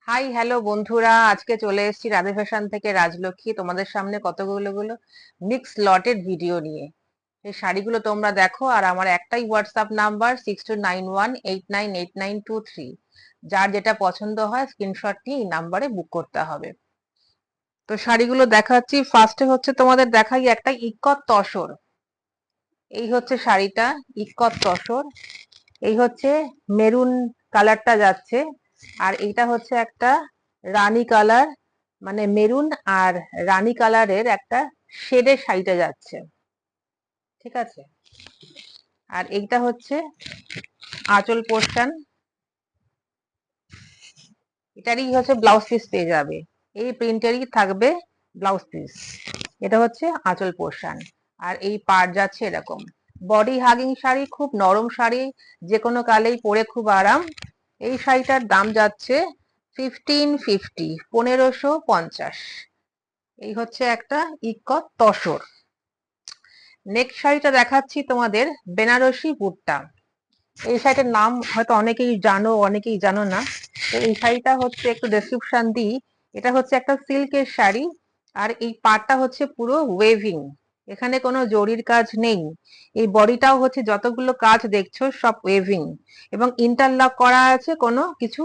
Hi hello বন্ধুরা, আজকে চলে এসেছি রাধে ফ্যাশন থেকে রাজলক্ষ্মী তোমাদের সামনে কতগুলো মিক্স লটের ভিডিও নিয়ে। এই শাড়িগুলো তোমরা দেখো, আর আমার একটাই হোয়াটসঅ্যাপ নাম্বার 6291898923। যার যেটা পছন্দ হয় স্ক্রিনশট নিয়ে এই নাম্বারে বুক করতে হবে। তো শাড়িগুলো দেখাচ্ছি। ফার্স্টে হচ্ছে তোমাদের দেখাই একটা ইক্কত তসর। এই হচ্ছে শাড়িটা, ইক্কত তসর। এই হচ্ছে মেরুন কালারটা যাচ্ছে, আর এইটা হচ্ছে একটা রানী কালার, মানে মেরুন আর রানী কালারের একটা শেডে শাড়িটা যাচ্ছে, ঠিক আছে। আর এইটা হচ্ছে আঁচল পোর্শন, এটারই হচ্ছে ব্লাউজ পিস পেয়ে যাবে, এই প্রিন্টেরই থাকবে ব্লাউজ পিস। এটা হচ্ছে আঁচল পোর্শন, আর এই পাড় যাচ্ছে এরকম। বডি হাগিং শাড়ি, খুব নরম শাড়ি, যে কোনো কালেই পরে খুব আরাম। এই শাড়িটার দাম যাচ্ছে 1550, 1550। এই হচ্ছে একটা ইক্কত তসর। নেক্সট শাড়িটা দেখাচ্ছি তোমাদের, বেনারসি বুট্টা। এই শাড়িটার নাম হয়তো অনেকেই জানো, অনেকেই জানো না। তো এই শাড়িটা হচ্ছে, একটু ডেসক্রিপশন দিই। এটা হচ্ছে একটা সিল্কের শাড়ি, আর এই পাড়টা হচ্ছে পুরো ওয়েভিং, এখানে কোনো জরির কাজ নেই। এই বডিটাও হচ্ছে, যতগুলো কাজ দেখছো সব ওয়েভিং এবং ইন্টারলক করা আছে, কোনো কিছু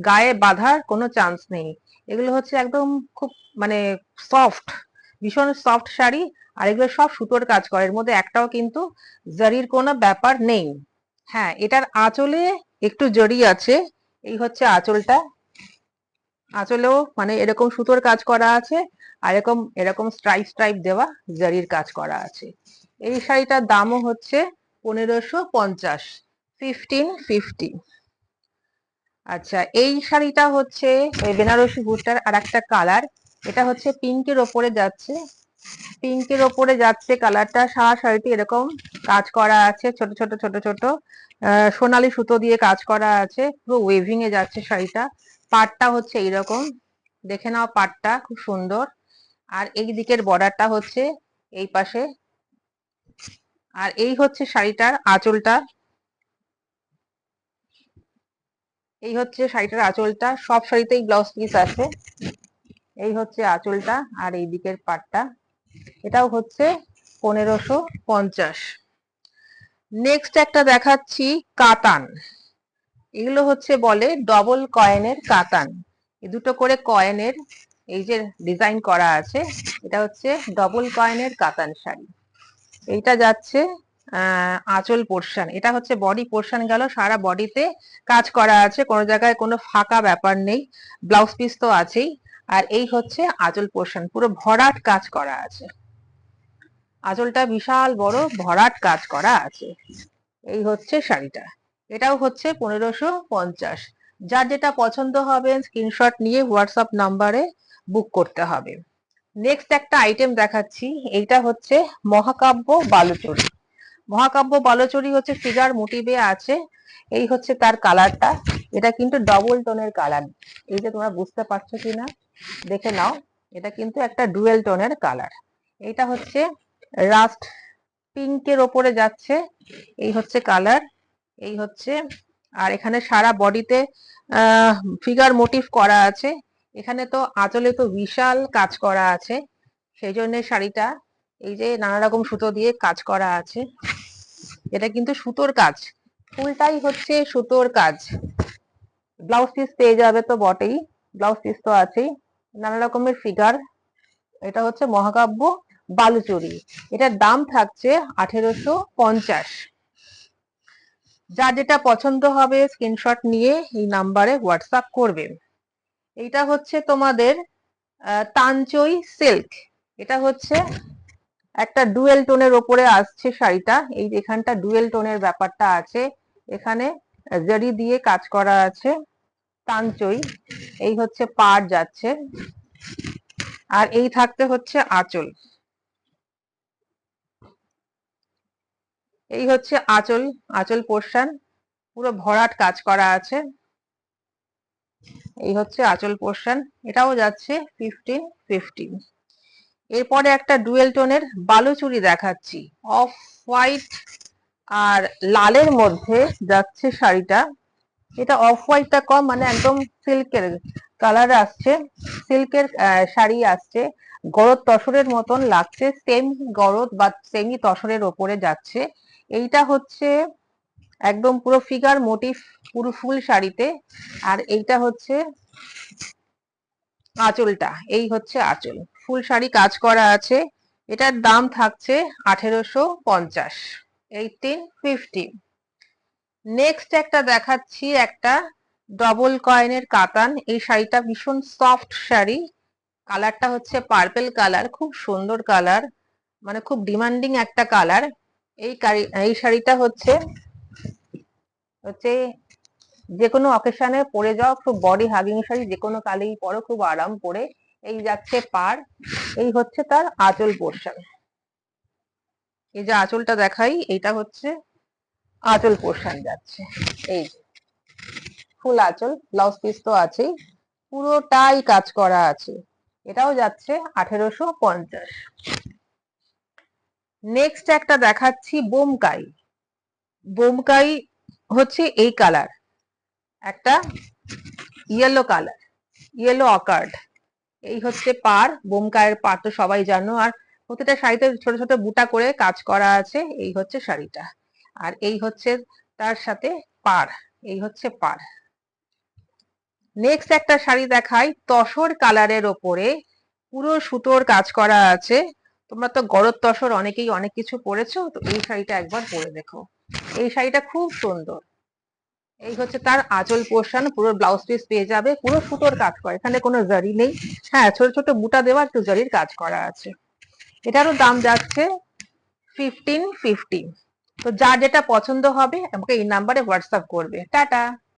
গায়ে বাঁধার কোনো চান্স নেই। এগুলো হচ্ছে একদম খুব, মানে সফট, ভীষণ সফট শাড়ি। আর এগুলো সব সুতোর কাজ করে, এর মধ্যে একটাও কিন্তু জারির কোনো ব্যাপার নেই। হ্যাঁ, এটার আঁচলে একটু জড়ি আছে। এই হচ্ছে আঁচলটা, আঁচলেও মানে এরকম সুতোর কাজ করা আছে, আর এরকম এরকম স্ট্রাইপ স্ট্রাইপ দেওয়া জরির কাজ করা আছে। এই শাড়িটার দামও হচ্ছে 1550, 1550। আচ্ছা, এই শাড়িটা হচ্ছে ওই বেনারসি ভুট্টার আর একটা কালার। এটা হচ্ছে পিঙ্কের ওপরে যাচ্ছে, পিঙ্কের ওপরে যাচ্ছে কালারটা। সারা শাড়িটি এরকম কাজ করা আছে, ছোট ছোট ছোট ছোট সোনালী সুতো দিয়ে কাজ করা আছে, পুরো ওয়েভিং এ যাচ্ছে শাড়িটা। পাড়টা হচ্ছে এইরকম, দেখে নাও, পাড়টা খুব সুন্দর। আর এই দিকের বর্ডারটা হচ্ছে এই পাশে। আর এই হচ্ছে শাড়িটার আঁচলটা, এই হচ্ছে শাড়িটার আঁচলটা। সব শাড়িতেই ব্লাউজ পিস আছে। এই হচ্ছে আঁচলটা, আর এই দিকের পাড়টা। এটাও হচ্ছে 1550। নেক্সট একটা দেখাচ্ছি কাতান। এগুলো হচ্ছে বলে ডবল কয়েনের কাতান। এই দুটো করে কয়েনের এই যে ডিজাইন করা আছে, এটা হচ্ছে ডবল কয়েনের কাতান শাড়ি। এইটা যাচ্ছে আঁচল পোর্শন। এটা হচ্ছে বডি পোর্শন গেল, সারা বডিতে কাজ করা আছে, কোনো জায়গায় কোনো ফাঁকা ব্যাপার নেই, ব্লাউজ পিস তো আছেই। আর এই হচ্ছে আঁচল পোর্শন, পুরো ভরাট কাজ করা আছে, আঁচলটা বিশাল বড় ভরাট কাজ করা আছে। এই হচ্ছে শাড়িটা, এটাও হচ্ছে 1550। যার যেটা পছন্দ হবে স্ক্রিনশট নিয়ে হোয়াটসঅ্যাপ নাম্বারে বুক করতে হবে। নেক্সট একটা আইটেম দেখাচ্ছি, এইটা হচ্ছে মহাকাব্য বালুচরী। মহাকাব্য বালুচরী হচ্ছে ফিগার মোটিভে আছে। এই হচ্ছে তার কালারটা, এটা কিন্তু ডবল টোনের কালার। এই যে তোমরা বুঝতে পারছো কিনা দেখে নাও, এটা কিন্তু একটা ডুয়েল টোনের কালার। এইটা হচ্ছে রাস্ট পিঙ্কের ওপরে যাচ্ছে। এই হচ্ছে কালার, এই হচ্ছে। আর এখানে সারা বডিতে ফিগার মোটিভ করা আছে। এখানে তো আঁচলে তো বিশাল কাজ করা আছে, সেই জন্য শাড়িটা এই যে নানা রকম সুতো দিয়ে কাজ করা আছে। এটা কিন্তু সুতোর কাজ, ফুলটাই হচ্ছে সুতোর কাজ। ব্লাউজ পিস পেয়ে যাবে তো বটেই, ব্লাউজ পিস তো আছেই, নানা রকমের ফিগার। এটা হচ্ছে মহাকাব্য বালুচরী। এটার দাম থাকছে 1850। যার যেটা পছন্দ হবে স্ক্রিনশট নিয়ে এই নাম্বারে হোয়াটসঅ্যাপ করবে। এইটা হচ্ছে তোমাদের তানচই সিল্ক। এটা হচ্ছে একটা ডুয়েল টোনের ওপরে আসছে শাড়িটা। এই এখানটা ডুয়েল টোনের ব্যাপারটা আছে, এখানে জরি দিয়ে কাজ করা আছে, তানচই। এই হচ্ছে পাড় যাচ্ছে, আর এই থাকতে হচ্ছে আঁচল। এই হচ্ছে আঁচল, আঁচল পোর্শন পুরো ভরাট কাজ করা আছে। এই হচ্ছে আঁচল পোর্শন, এটাও যাচ্ছে 1550। এরপরে একটা ডুয়েল টোনের বালুচুরি দেখাচ্ছি, অফ হোয়াইট আর লালের মধ্যে যাচ্ছে শাড়িটা। এটা অফ হোয়াইটটা কম, মানে একদম সিল্কের কালার আসছে, সিল্কের শাড়ি আসছে, গরদ তসরের মতন লাগছে, সেম গরদ বা সেমি তসরের ওপরে যাচ্ছে। এইটা হচ্ছে একদম পুরো ফিগার মোটিভ, পুরো ফুল শাড়িতে। আর এইটা হচ্ছে আঁচলটা, এই হচ্ছে আঁচল, ফুল শাড়ি কাজ করা আছে। এটার দাম থাকছে 1850, 1850। নেক্সট একটা দেখাচ্ছি, একটা ডবল কয়েনের কাতান। এই শাড়িটা ভীষণ সফট শাড়ি, কালারটা হচ্ছে পার্পেল কালার, খুব সুন্দর কালার, মানে খুব ডিমান্ডিং একটা কালার। এই শাড়িটা হচ্ছে হচ্ছে যে কোনো অকেশনে পরে যাও, খুব বডি হাগিং শাড়ি, যে কোনো কালেই পরো, খুব আরাম করে। এই যাচ্ছে পাড়, এই হচ্ছে তার আঁচল পোর্শন। এই যে আঁচলটা দেখাই, এইটা হচ্ছে আঁচল পোর্শন যাচ্ছে, এই যে ফুল আঁচল, ব্লাউজ পিস তো আছেই, পুরোটাই কাজ করা আছে। এটাও যাচ্ছে 1850। নেক্সট একটা দেখাচ্ছি বোমকাই। বোমকাই হচ্ছে এই কালার, একটা ইয়েলো কালার, ইয়েলো অকার্ড। এই হচ্ছে পার, বোমকাইয়ের পার তো সবাই জানো। আর প্রতিটা শাড়িতে ছোট ছোট বুটা করে কাজ করা আছে, এই হচ্ছে শাড়িটা। আর এই হচ্ছে তার সাথে পার, এই হচ্ছে পার। নেক্সট একটা শাড়ি দেখাই, তসর কালারের ওপরে পুরো সুতোর কাজ করা আছে। তোমরা তো গরদ তসর অনেকেই অনেক কিছু পরেছো, তো এই শাড়িটা একবার পরে দেখো, এই শাড়িটা খুব সুন্দর। এই হচ্ছে তার আঁচল পোর্শন, পুরো ব্লাউজ পিস পেয়ে যাবে, পুরো সুতোর কাজ করা, এখানে কোনো জারি নেই। হ্যাঁ, ছোট ছোট বুটা দেওয়া, একটু জারির কাজ করা আছে। এটারও দাম যাচ্ছে 1550। তো যার যেটা পছন্দ হবে আমাকে এই নাম্বারে হোয়াটসঅ্যাপ করবে। টাটা।